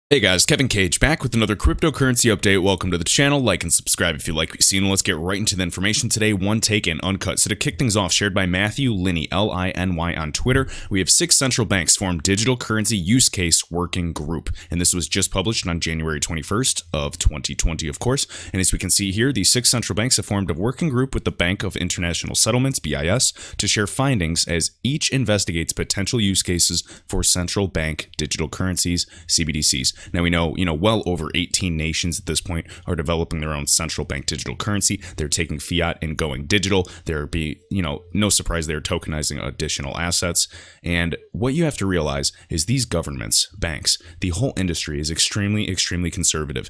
Hey guys, Kevin Cage back with another cryptocurrency update. Welcome to the channel. Like and subscribe if you like what you see. And let's get right into the information today. One take and uncut. So to kick things off, shared by Matthew Linney, L-I-N-Y on Twitter, we have 6 central banks form digital currency use case working group. And this was just published on January 21st of 2020, of course. And as we can see here, these 6 central banks have formed a working group with the Bank of International Settlements, BIS, to share findings as each investigates potential use cases for central bank digital currencies, CBDCs. Now we know, well over 18 nations at this point are developing their own central bank digital currency. They're taking fiat and going digital. No surprise they're tokenizing additional assets. And what you have to realize is these governments, banks, the whole industry is extremely, extremely conservative.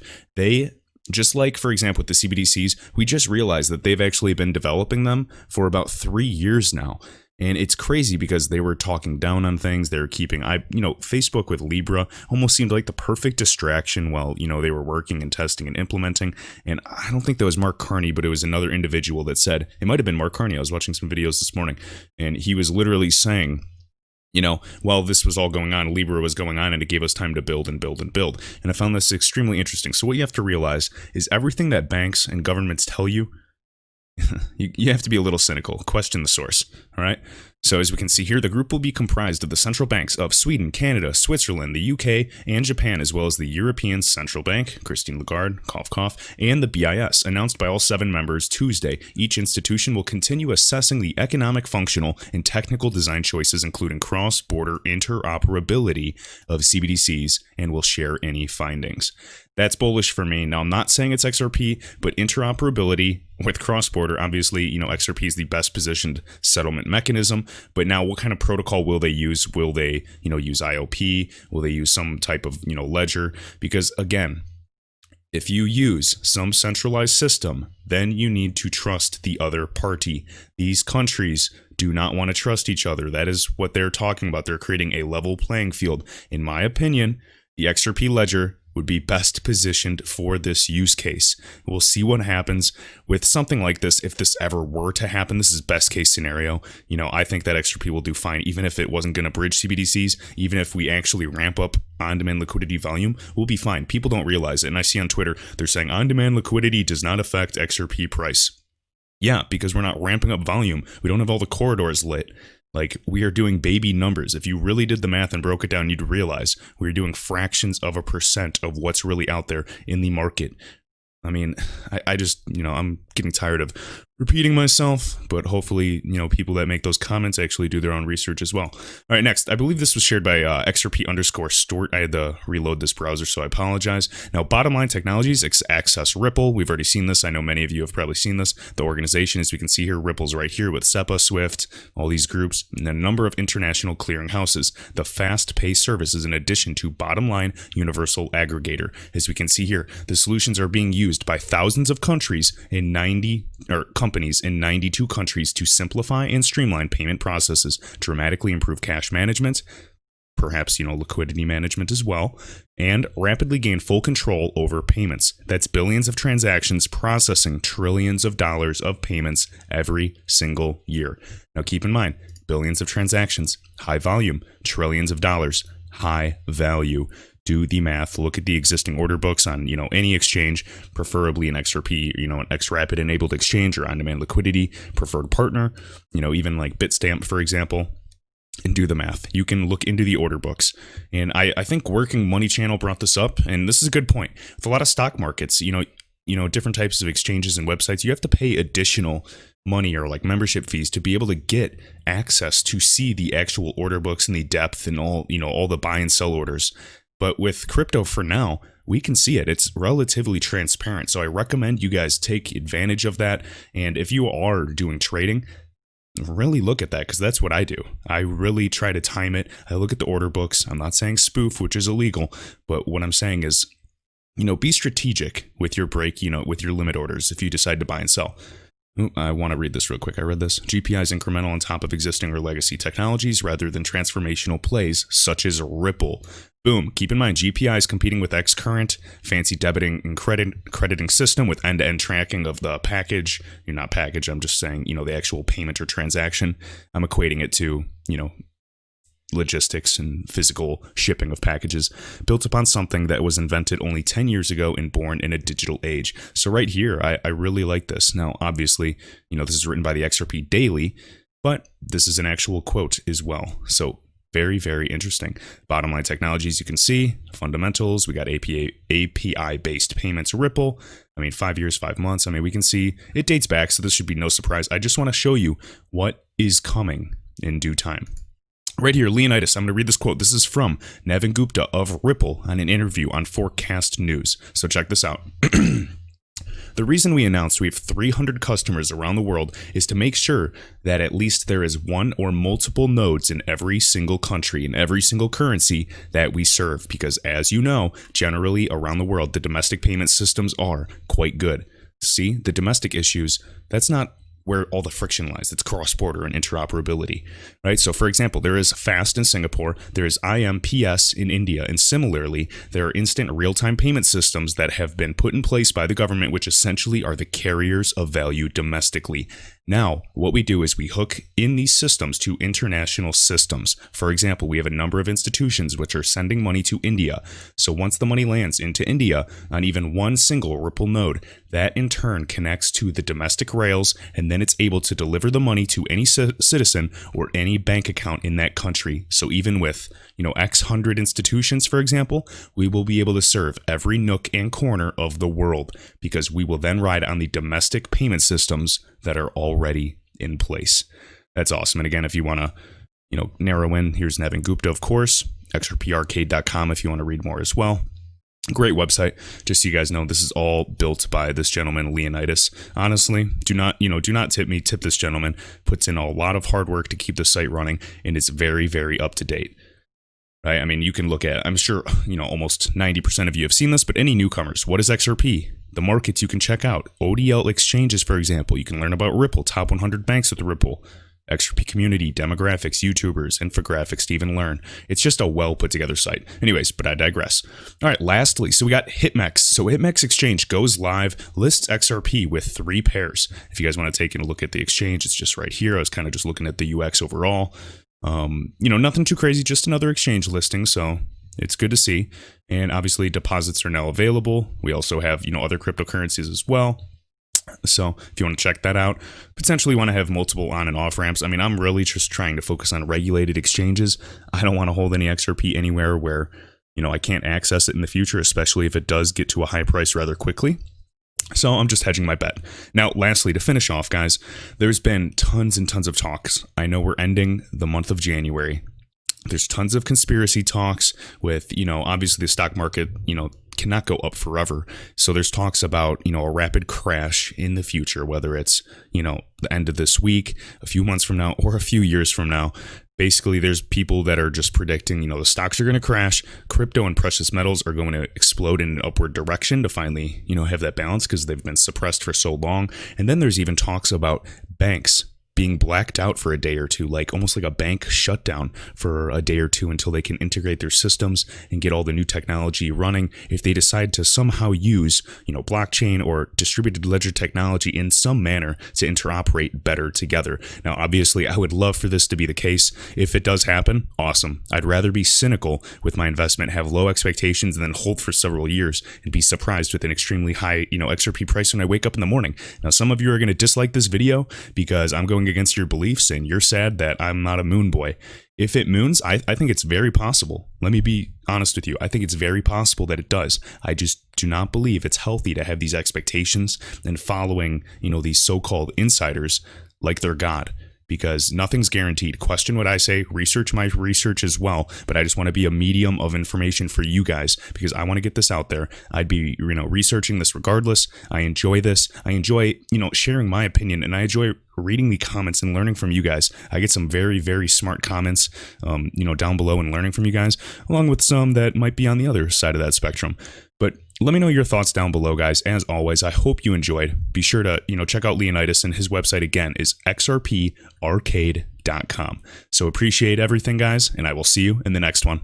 Just like, for example, with the CBDCs, we just realized that they've actually been developing them for about 3 years now. And it's crazy because they were talking down on things. They were keeping, Facebook with Libra almost seemed like the perfect distraction while, they were working and testing and implementing. And I don't think that was Mark Carney, but it was another individual that said, it might have been Mark Carney. I was watching some videos this morning and he was literally saying, while this was all going on, Libra was going on and it gave us time to build and build and build. And I found this extremely interesting. So what you have to realize is everything that banks and governments tell you, you have to be a little cynical. Question the source. All right. So as we can see here, the group will be comprised of the central banks of Sweden, Canada, Switzerland, the UK, and Japan, as well as the European Central Bank, Christine Lagarde, cough, cough, and the BIS, announced by all 7 members Tuesday. Each institution will continue assessing the economic, functional, and technical design choices, including cross-border interoperability of CBDCs, and will share any findings. That's bullish for me. Now, I'm not saying it's XRP, but interoperability with cross-border, obviously, XRP is the best positioned settlement mechanism. But now what kind of protocol will they use? Will they, use IOP? Will they use some type of, ledger? Because again, if you use some centralized system, then you need to trust the other party. These countries do not want to trust each other. That is what they're talking about. They're creating a level playing field. In my opinion, the XRP ledger would be best positioned for this use case. We'll see what happens with something like this. If this ever were to happen, this is best case scenario. I think that XRP will do fine, even if it wasn't going to bridge CBDCs, even if we actually ramp up on-demand liquidity volume, we'll be fine. People don't realize it. And I see on Twitter, they're saying on-demand liquidity does not affect XRP price. Yeah, because we're not ramping up volume. We don't have all the corridors lit. Like, we are doing baby numbers. If you really did the math and broke it down, you'd realize we're doing fractions of a % of what's really out there in the market. I mean, I just, I'm getting tired of repeating myself, but hopefully, people that make those comments actually do their own research as well. All right, next, I believe this was shared by XRP_Stort. I had to reload this browser, so I apologize. Now, Bottom Line Technologies, access Ripple. We've already seen this. I know many of you have probably seen this. The organization, as we can see here, Ripple's right here with SEPA, SWIFT, all these groups, and a number of international clearing houses. The fast pay service is in addition to Bottom Line Universal Aggregator. As we can see here, the solutions are being used by thousands of countries in companies in 92 countries to simplify and streamline payment processes, dramatically improve cash management, perhaps, liquidity management as well, and rapidly gain full control over payments. That's billions of transactions processing trillions of dollars of payments every single year. Now keep in mind, billions of transactions, high volume, trillions of dollars, high value. Do the math, look at the existing order books on, any exchange, preferably an XRP, an XRapid enabled exchange or on-demand liquidity, preferred partner, even like Bitstamp, for example, and do the math. You can look into the order books. And I think Working Money Channel brought this up, and this is a good point. With a lot of stock markets, different types of exchanges and websites, you have to pay additional money or like membership fees to be able to get access to see the actual order books and the depth and all the buy and sell orders. But with crypto for now, we can see it. It's relatively transparent. So I recommend you guys take advantage of that. And if you are doing trading, really look at that, because that's what I do. I really try to time it. I look at the order books. I'm not saying spoof, which is illegal, but what I'm saying is, be strategic with your break, with your limit orders if you decide to buy and sell. I want to read this real quick. I read this. GPI is incremental on top of existing or legacy technologies rather than transformational plays such as Ripple. Boom. Keep in mind, GPI is competing with Xcurrent, fancy debiting and crediting system with end-to-end tracking of the package. You're not package. I'm just saying, the actual payment or transaction. I'm equating it to, logistics and physical shipping of packages, built upon something that was invented only 10 years ago and born in a digital age. So right here, I really like this. Now, obviously, this is written by the XRP Daily, but this is an actual quote as well. So very, very interesting. Bottom line technologies, you can see fundamentals. We got API-based payments, Ripple. 5 years, 5 months. We can see it dates back, so this should be no surprise. I just want to show you what is coming in due time. Right here, Leonidas, I'm going to read this quote. This is from Navin Gupta of Ripple on an interview on Forecast News. So check this out. The reason we announced we have 300 customers around the world is to make sure that at least there is one or multiple nodes in every single country, in every single currency that we serve. Because as you know, generally around the world, the domestic payment systems are quite good. See, the domestic issues, that's not where all the friction lies. It's cross-border and interoperability, right? So for example, there is FAST in Singapore, there is IMPS in India, and similarly, there are instant real-time payment systems that have been put in place by the government, which essentially are the carriers of value domestically. Now, what we do is we hook in these systems to international systems. For example, we have a number of institutions which are sending money to India. So once the money lands into India on even one single Ripple node, that in turn connects to the domestic rails, and then it's able to deliver the money to any citizen or any bank account in that country. So even with, X hundred institutions, for example, we will be able to serve every nook and corner of the world because we will then ride on the domestic payment systems that are already in place. That's awesome. And again, if you want to, narrow in, here's Navin Gupta, of course, XRParcade.com if you want to read more as well. Great website. Just so you guys know, this is all built by this gentleman, Leonidas. Honestly, do not tip me. Tip this gentleman. Puts in a lot of hard work to keep the site running, and it's very, very up to date. Right? You can look at, I'm sure, almost 90% of you have seen this, but any newcomers, what is XRP? The markets you can check out. ODL exchanges, for example. You can learn about Ripple, top 100 banks with Ripple. XRP community, demographics, YouTubers, infographics to even learn. It's just a well put together site. Anyways, but I digress. All right, lastly, so we got HitMEX. So HitMEX Exchange goes live, lists XRP with 3 pairs. If you guys want to take a look at the exchange, it's just right here. I was kind of just looking at the UX overall. Nothing too crazy, just another exchange listing. So it's good to see. And obviously deposits are now available. We also have, other cryptocurrencies as well. So if you want to check that out, potentially want to have multiple on and off ramps. I'm really just trying to focus on regulated exchanges. I don't want to hold any XRP anywhere where, I can't access it in the future, especially if it does get to a high price rather quickly. So I'm just hedging my bet. Now, lastly, to finish off, guys, there's been tons and tons of talks. I know we're ending the month of January. There's tons of conspiracy talks with, obviously the stock market, cannot go up forever. So there's talks about, a rapid crash in the future, whether it's, the end of this week, a few months from now, or a few years from now. Basically, there's people that are just predicting, the stocks are going to crash. Crypto and precious metals are going to explode in an upward direction to finally, have that balance because they've been suppressed for so long. And then there's even talks about banks being blacked out for a day or two, like almost like a bank shutdown for a day or two until they can integrate their systems and get all the new technology running. If they decide to somehow use, blockchain or distributed ledger technology in some manner to interoperate better together. Now, obviously, I would love for this to be the case. If it does happen, awesome. I'd rather be cynical with my investment, have low expectations, and then hold for several years and be surprised with an extremely high, XRP price when I wake up in the morning. Now, some of you are going to dislike this video because I'm going against your beliefs and you're sad that I'm not a moon boy. If it moons, I think it's very possible. Let me be honest with you. I think it's very possible that it does. I just do not believe it's healthy to have these expectations and following, these so-called insiders like they're God. Because nothing's guaranteed. Question what I say, research my research as well, but I just want to be a medium of information for you guys because I want to get this out there. I'd be, researching this regardless. I enjoy this. I enjoy, sharing my opinion, and I enjoy reading the comments and learning from you guys. I get some very, very smart comments, down below and learning from you guys, along with some that might be on the other side of that spectrum. But let me know your thoughts down below, guys. As always, I hope you enjoyed. Be sure to, check out Leonidas, and his website again is XRParcade.com. So appreciate everything, guys, and I will see you in the next one.